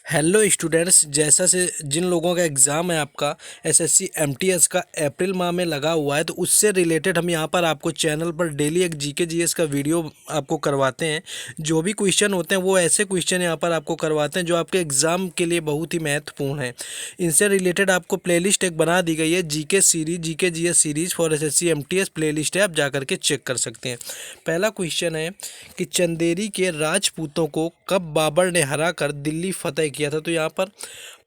Hello students, जैसा से जिन लोगों का एग्ज़ाम है आपका एसएससी एमटीएस का अप्रैल माह में लगा हुआ है, तो उससे रिलेटेड हम यहाँ पर आपको चैनल पर डेली एक जीके जीएस का वीडियो आपको करवाते हैं। जो भी क्वेश्चन होते हैं वो ऐसे क्वेश्चन यहाँ पर आपको करवाते हैं जो आपके एग्ज़ाम के लिए बहुत ही महत्वपूर्ण है। इनसे रिलेटेड आपको प्लेलिस्ट एक बना दी गई है, GK series, GK GS series for SSC MTS playlist है, आप जा करके चेक कर सकते हैं। पहला क्वेश्चन है कि चंदेरी के राजपूतों को कब बाबर ने हरा कर दिल्ली फतेह किया था। तो यहाँ पर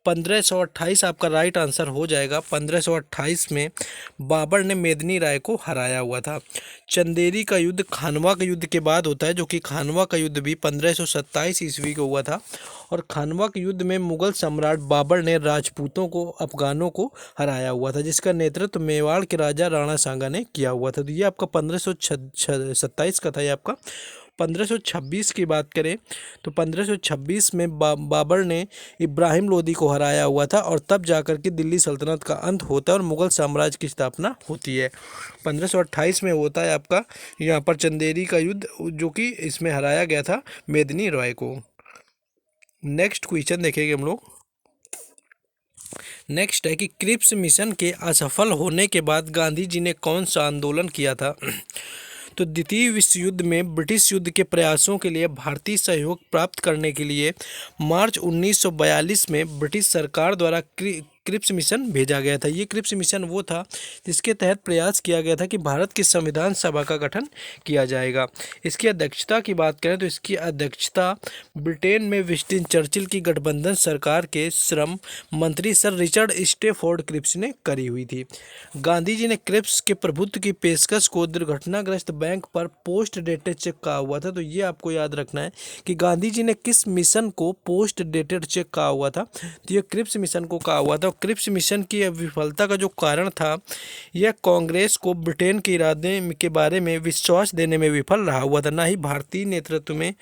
1528 आपका राइट आंसर हो जाएगा। 1528 में बाबर ने मेदिनी राय को हराया हुआ था। चंदेरी का युद्ध खानवा के युद्ध के बाद होता है, जो कि खानवा का युद्ध भी 1527 ईस्वी को हुआ था। और खानवा के युद्ध में मुगल सम्राट बाबर ने राजपूतों को, अफगानों को हराया हुआ था, जिसका नेतृत्व मेवाड़ के राजा राणा सांगा ने किया हुआ था। तो ये आपका 1527 का था। ये आपका 1526 की बात करें तो 1526 में बाबर ने इब्राहिम लोदी को हराया हुआ था, और तब जाकर के दिल्ली सल्तनत का अंत होता है और मुगल साम्राज्य की स्थापना होती है। 1528 में होता है आपका यहाँ पर चंदेरी का युद्ध, जो कि इसमें हराया गया था मेदिनी राय को। नेक्स्ट क्वेश्चन देखेंगे हम लोग। नेक्स्ट है कि क्रिप्स मिशन के असफल होने के बाद गांधी जी ने कौन सा आंदोलन किया था। तो द्वितीय विश्व युद्ध में ब्रिटिश युद्ध के प्रयासों के लिए भारतीय सहयोग प्राप्त करने के लिए मार्च 1942 में ब्रिटिश सरकार द्वारा क्रिप्स मिशन भेजा गया था। ये क्रिप्स मिशन वो था जिसके तहत प्रयास किया गया था कि भारत की संविधान सभा का गठन किया जाएगा। इसकी अध्यक्षता की बात करें तो इसकी अध्यक्षता ब्रिटेन में विंस्टन चर्चिल की गठबंधन सरकार के श्रम मंत्री सर रिचर्ड स्टेफोर्ड क्रिप्स ने करी हुई थी। गांधी जी ने क्रिप्स के प्रभुत्व की पेशकश को दुर्घटनाग्रस्त बैंक पर पोस्ट डेटेड चेक कहा हुआ था। तो ये आपको याद रखना है कि गांधी जी ने किस मिशन को पोस्ट डेटेड चेक कहा हुआ था। तो ये क्रिप्स मिशन को कहा हुआ था। क्रिप्स मिशन की विफलता का जो कारण था, यह कांग्रेस को ब्रिटेन के इरादे के बारे में विश्वास देने में विफल रहा हुआ था, ना ही भारतीय नेतृत्व में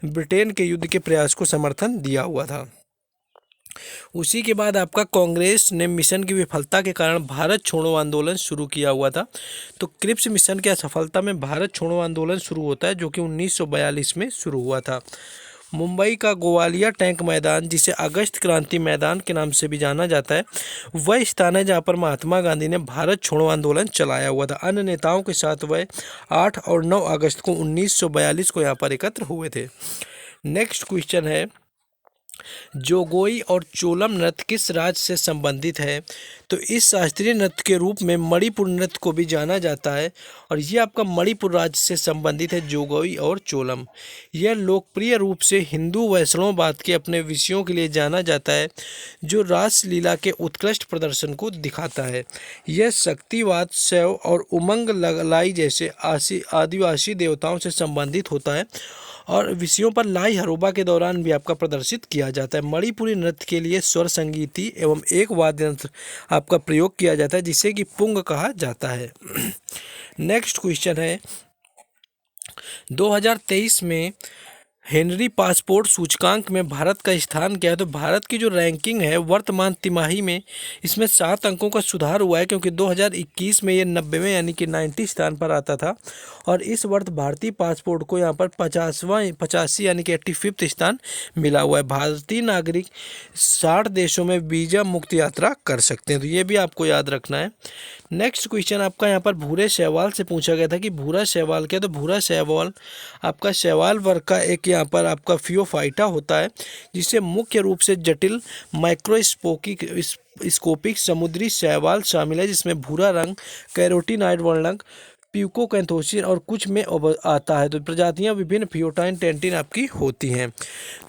ब्रिटेन के युद्ध के प्रयास को समर्थन दिया हुआ था। उसी के बाद आपका कांग्रेस ने मिशन की विफलता के कारण भारत छोड़ो आंदोलन शुरू किया हुआ था। तो क्रिप्स मिशन की असफलता में भारत छोड़ो आंदोलन शुरू होता है, जो कि 1942 में शुरू हुआ था। मुंबई का गोवालिया टैंक मैदान, जिसे अगस्त क्रांति मैदान के नाम से भी जाना जाता है, वह स्थान है जहां पर महात्मा गांधी ने भारत छोड़ो आंदोलन चलाया हुआ था। अन्य नेताओं के साथ वह 8 और 9 अगस्त को 1942 को यहाँ पर एकत्र हुए थे। नेक्स्ट क्वेश्चन है, जोगोई और चोलम नृत्य किस राज्य से संबंधित है। तो इस शास्त्रीय नृत्य के रूप में मणिपुर नृत्य को भी जाना जाता है, और ये आपका मणिपुर राज्य से संबंधित है, जोगोई और चोलम। यह लोकप्रिय रूप से हिंदू वैष्णववाद के अपने विषयों के लिए जाना जाता है, जो रासलीला के उत्कृष्ट प्रदर्शन को दिखाता है। यह शक्तिवाद, शैव और उमंग लाई जैसे आदिवासी देवताओं से संबंधित होता है, और विषयों पर लाई हरोबा के दौरान भी आपका प्रदर्शित किया जाता है। मणिपुरी नृत्य के लिए स्वर संगीति एवं एक वाद्य यंत्र आपका प्रयोग किया जाता है, जिसे कि पुंग कहा जाता है। नेक्स्ट क्वेश्चन है, 2023 में हेनरी पासपोर्ट सूचकांक में भारत का स्थान क्या है। तो भारत की जो रैंकिंग है वर्तमान तिमाही में, इसमें 7 अंकों का सुधार हुआ है, क्योंकि 2021 में ये 90वें यानी कि 90 स्थान पर आता था, और इस वर्ष भारतीय पासपोर्ट को यहाँ पर 85 यानी कि 85वां स्थान मिला हुआ है। भारतीय नागरिक 60 देशों में वीज़ा मुक्त यात्रा कर सकते हैं, तो ये भी आपको याद रखना है। नेक्स्ट क्वेश्चन आपका यहाँ पर भूरे शैवाल से पूछा गया था कि भूरा शैवाल क्या है। तो भूरा शैवाल आपका शैवाल वर्ग का एक यहाँ पर आपका फियोफाइटा होता है, जिसे मुख्य रूप से जटिल माइक्रोस्कोपिक समुद्री शैवाल शामिल है, जिसमें भूरा रंग, कैरोटीनाइड वर्णक, प्यूकोकैंथोसिन और कुछ में आता है। तो प्रजातियां विभिन्न फियोटाइन टेंटिन आपकी होती हैं।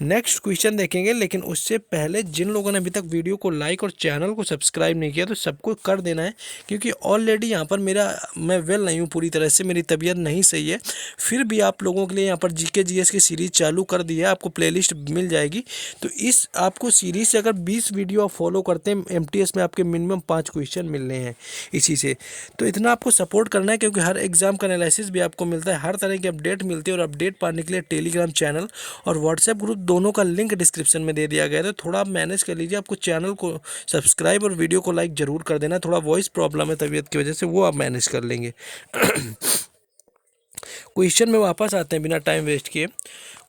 नेक्स्ट क्वेश्चन देखेंगे, लेकिन उससे पहले जिन लोगों ने अभी तक वीडियो को लाइक और चैनल को सब्सक्राइब नहीं किया, तो सबको कर देना है, क्योंकि ऑलरेडी यहाँ पर मैं वेल नहीं हूँ पूरी तरह से, मेरी तबीयत नहीं सही है। फिर भी आप लोगों के लिए यहाँ पर जीके जीएस की सीरीज़ चालू कर दी है, आपको प्लेलिस्ट मिल जाएगी। तो इस आपको सीरीज़ से अगर 20 वीडियो आप फॉलो करते हैं, एमटीएस में आपके मिनिमम 5 क्वेश्चन मिलने हैं इसी से। तो इतना आपको सपोर्ट करना है, क्योंकि हर एग्जाम का एनालिसिस भी आपको मिलता है, हर तरह की अपडेट मिलती है, और अपडेट पाने के लिए टेलीग्राम चैनल और व्हाट्सएप ग्रुप दोनों का लिंक डिस्क्रिप्शन में दे दिया गया है। तो थोड़ा आप मैनेज कर लीजिए, आपको चैनल को सब्सक्राइब और वीडियो को लाइक जरूर कर देना। थोड़ा वॉइस प्रॉब्लम है तबीयत की वजह से, वो आप मैनेज कर लेंगे। क्वेश्चन में वापस आते हैं बिना टाइम वेस्ट किए।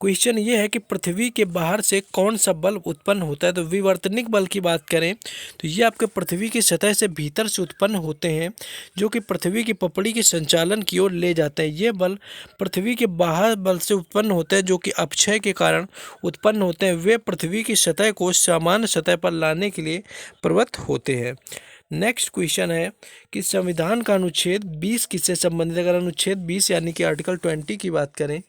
क्वेश्चन ये है कि पृथ्वी के बाहर से कौन सा बल उत्पन्न होता है। तो विवर्तनिक बल की बात करें तो ये आपके पृथ्वी की सतह से भीतर से उत्पन्न होते हैं, जो कि पृथ्वी की पपड़ी के संचालन की ओर ले जाते हैं। ये बल पृथ्वी के बाहर बल से उत्पन्न होते हैं, जो कि अपक्षय के कारण उत्पन्न होते हैं। वे पृथ्वी की सतह को सामान्य सतह पर लाने के लिए प्रवृत्त होते हैं। नेक्स्ट क्वेश्चन है कि संविधान का अनुच्छेद 20 किससे संबंधित है। अगर अनुच्छेद 20 यानी कि आर्टिकल 20 की बात करें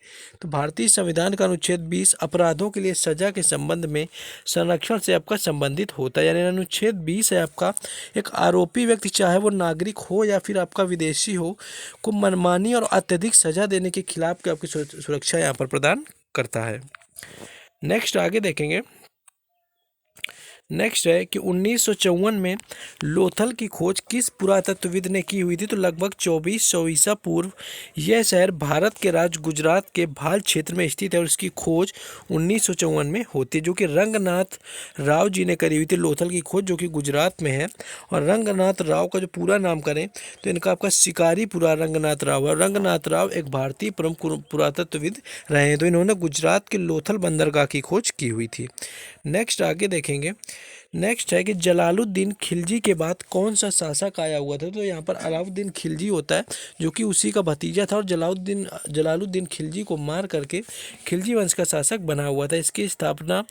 तो भारतीय संविधान का अनुच्छेद 20 अपराधों के लिए सजा के संबंध में संरक्षण से आपका संबंधित होता है। यानी अनुच्छेद 20 है आपका एक आरोपी व्यक्ति, चाहे वो नागरिक हो या फिर आपका विदेशी हो, को मनमानी और अत्यधिक सजा देने के खिलाफ की आपकी सुरक्षा यहाँ पर प्रदान करता है। नेक्स्ट आगे देखेंगे। नेक्स्ट है कि 1954 में लोथल की खोज किस पुरातत्वविद ने की हुई थी। तो लगभग 2400 ईसा पूर्व यह शहर भारत के राज्य गुजरात के भाल क्षेत्र में स्थित है और इसकी खोज 1954 में होती है, जो कि रंगनाथ राव जी ने करी हुई थी। लोथल की खोज जो कि गुजरात में है, और रंगनाथ राव का जो पूरा नाम करें तो इनका आपका शिकारीपुरा रंगनाथ राव है। रंगनाथ राव एक भारतीय प्रमुख पुरातत्वविद रहे हैं, तो इन्होंने गुजरात के लोथल बंदरगाह की खोज की हुई थी। नेक्स्ट आगे देखेंगे। नेक्स्ट है कि जलालुद्दीन खिलजी के बाद कौन सा शासक आया हुआ था। तो यहाँ पर अलाउद्दीन खिलजी होता है, जो कि उसी का भतीजा था और जलालुद्दीन खिलजी को मार करके खिलजी वंश का शासक बना हुआ था। इसकी स्थापना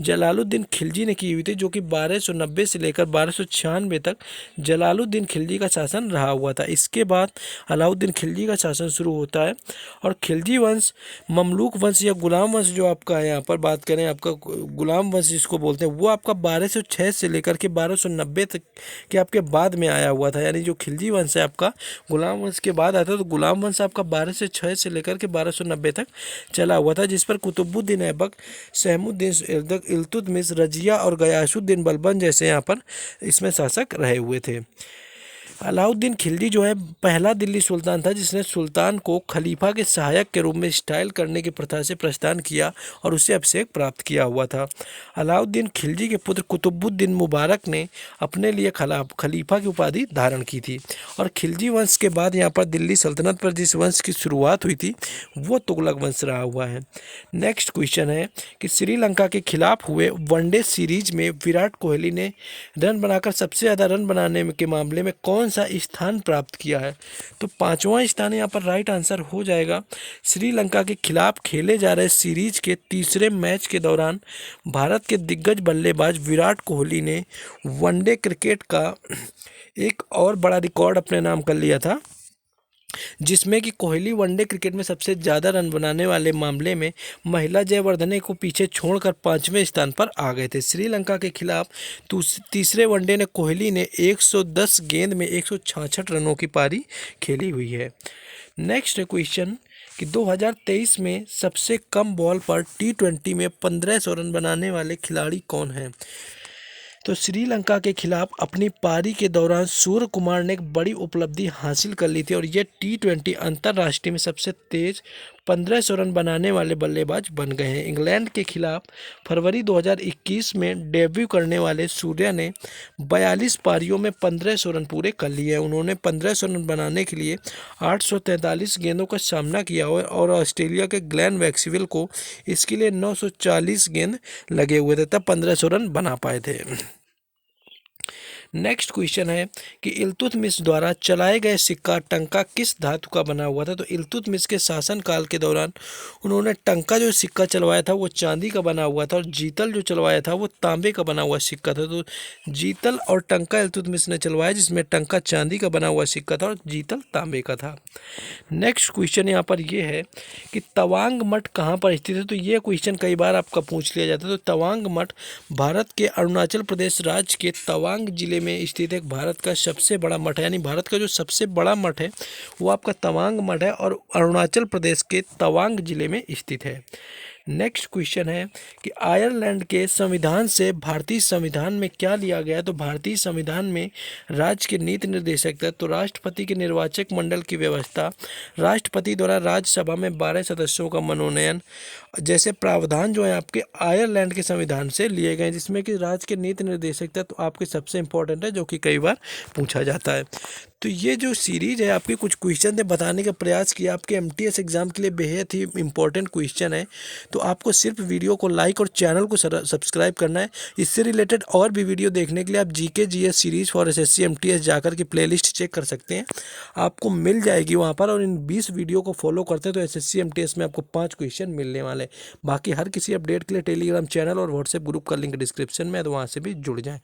जलालुद्दीन खिलजी ने की हुई थी, जो कि 1290 से लेकर 1296 तक जलालुद्दीन खिलजी का शासन रहा हुआ था। इसके बाद अलाउद्दीन खिलजी का शासन शुरू होता है और खिलजी वंश ममलूक वंश या गुलाम वंश जो आपका है, यहाँ पर बात करें आपका गुलाम वंश जिसको बोलते हैं, वो आपका 1206 से लेकर के 1290 तक के आपके बाद में आया हुआ था। यानी जो खिलजी वंश है आपका गुलाम वंश के बाद आता है, तो गुलाम वंश आपका 1206 से लेकर के 1290 तक चला हुआ था, जिस पर कुतुबुद्दीन ऐबक, सहमुद्दीन इल्तुतमिश, रजिया और गयासुद्दीन बलबन जैसे यहाँ पर इसमें शासक रहे हुए थे। अलाउद्दीन खिलजी जो है पहला दिल्ली सुल्तान था जिसने सुल्तान को खलीफा के सहायक के रूप में स्टाइल करने की प्रथा से प्रस्थान किया और उसे अभिषेक प्राप्त किया हुआ था। अलाउद्दीन खिलजी के पुत्र कुतुबुद्दीन मुबारक ने अपने लिए खलीफा की उपाधि धारण की थी। और खिलजी वंश के बाद यहाँ पर दिल्ली सल्तनत पर जिस वंश की शुरुआत हुई थी वो तुगलक वंश रहा हुआ है। नेक्स्ट क्वेश्चन है कि श्रीलंका के खिलाफ हुए वनडे सीरीज में विराट कोहली ने रन बनाकर सबसे ज़्यादा रन बनाने के मामले में कौन सा स्थान प्राप्त किया है। तो 5वां स्थान यहाँ पर राइट आंसर हो जाएगा। श्रीलंका के खिलाफ खेले जा रहे सीरीज के तीसरे मैच के दौरान भारत के दिग्गज बल्लेबाज विराट कोहली ने वनडे क्रिकेट का एक और बड़ा रिकॉर्ड अपने नाम कर लिया था, जिसमें कि कोहली वनडे क्रिकेट में सबसे ज़्यादा रन बनाने वाले मामले में महिला जयवर्धने को पीछे छोड़कर 5वें स्थान पर आ गए थे। श्रीलंका के खिलाफ तीसरे वनडे ने कोहली ने 110 गेंद में 166 रनों की पारी खेली हुई है। नेक्स्ट क्वेश्चन कि 2023 में सबसे कम बॉल पर T20 में 1500 रन बनाने वाले खिलाड़ी कौन हैं। तो श्रीलंका के खिलाफ अपनी पारी के दौरान सूर्य कुमार ने एक बड़ी उपलब्धि हासिल कर ली थी और ये T20 अंतर्राष्ट्रीय में सबसे तेज 1500 रन बनाने वाले बल्लेबाज बन गए हैं। इंग्लैंड के खिलाफ फरवरी 2021 में डेब्यू करने वाले सूर्या ने 42 पारियों में 1500 रन पूरे कर लिए हैं। उन्होंने 1500 रन बनाने के लिए 843 गेंदों का सामना किया हुआ और ऑस्ट्रेलिया के ग्लेन मैक्सवेल को इसके लिए 940 गेंद लगे हुए थे, तब 1500 रन बना पाए थे। नेक्स्ट क्वेश्चन है कि इल्तुतमिश द्वारा चलाए गए सिक्का टंका किस धातु का बना हुआ था। तो इल्तुतमिश के शासनकाल के दौरान उन्होंने टंका जो सिक्का चलवाया था वो चांदी का बना हुआ था और जीतल जो चलवाया था वो तांबे का बना हुआ सिक्का था। तो जीतल और टंका इल्तुतमिश ने चलवाया, जिसमें टंका चांदी का बना हुआ सिक्का था और जीतल तांबे का था। नेक्स्ट क्वेश्चन यहाँ पर यह है कि तवांग मठ कहाँ पर स्थित है। तो ये क्वेश्चन कई बार आपका पूछ लिया जाता है। तो तवांग मठ भारत के अरुणाचल प्रदेश राज्य के तवांग जिले में स्थित एक भारत का सबसे बड़ा मठ है। यानी भारत का जो सबसे बड़ा मठ है वो आपका तवांग मठ है और अरुणाचल प्रदेश के तवांग जिले में स्थित है। नेक्स्ट क्वेश्चन है कि आयरलैंड के संविधान से भारतीय संविधान में क्या लिया गया। तो भारतीय संविधान में राज्य के नीति निर्देशक तत्व, राष्ट्रपति के निर्वाचक मंडल की व्यवस्था, राष्ट्रपति द्वारा राज्यसभा में 12 सदस्यों का मनोनयन जैसे प्रावधान जो है आपके आयरलैंड के संविधान से लिए गए, जिसमें कि राज्य के नीति निर्देशक तत्व आपके सबसे इंपॉर्टेंट है, जो कि कई बार पूछा जाता है। तो ये जो सीरीज है आपके कुछ क्वेश्चन थे बताने का प्रयास किया, आपके एमटीएस एग्जाम के लिए बेहद ही इंपॉर्टेंट क्वेश्चन है। तो आपको सिर्फ वीडियो को लाइक और चैनल को सब्सक्राइब करना है। इससे रिलेटेड और भी वीडियो देखने के लिए आप GK GS series for SSC MTS जाकर के प्लेलिस्ट चेक कर सकते हैं, आपको मिल जाएगी वहाँ पर। और इन 20 वीडियो को फॉलो करते हैं तो एसएससी एमटीएस में आपको 5 क्वेश्चन मिलने वाले हैं। बाकी हर किसी अपडेट के लिए टेलीग्राम चैनल और व्हाट्सएप ग्रुप का लिंक डिस्क्रिप्शन में है, तो वहाँ से भी जुड़ जाएँ।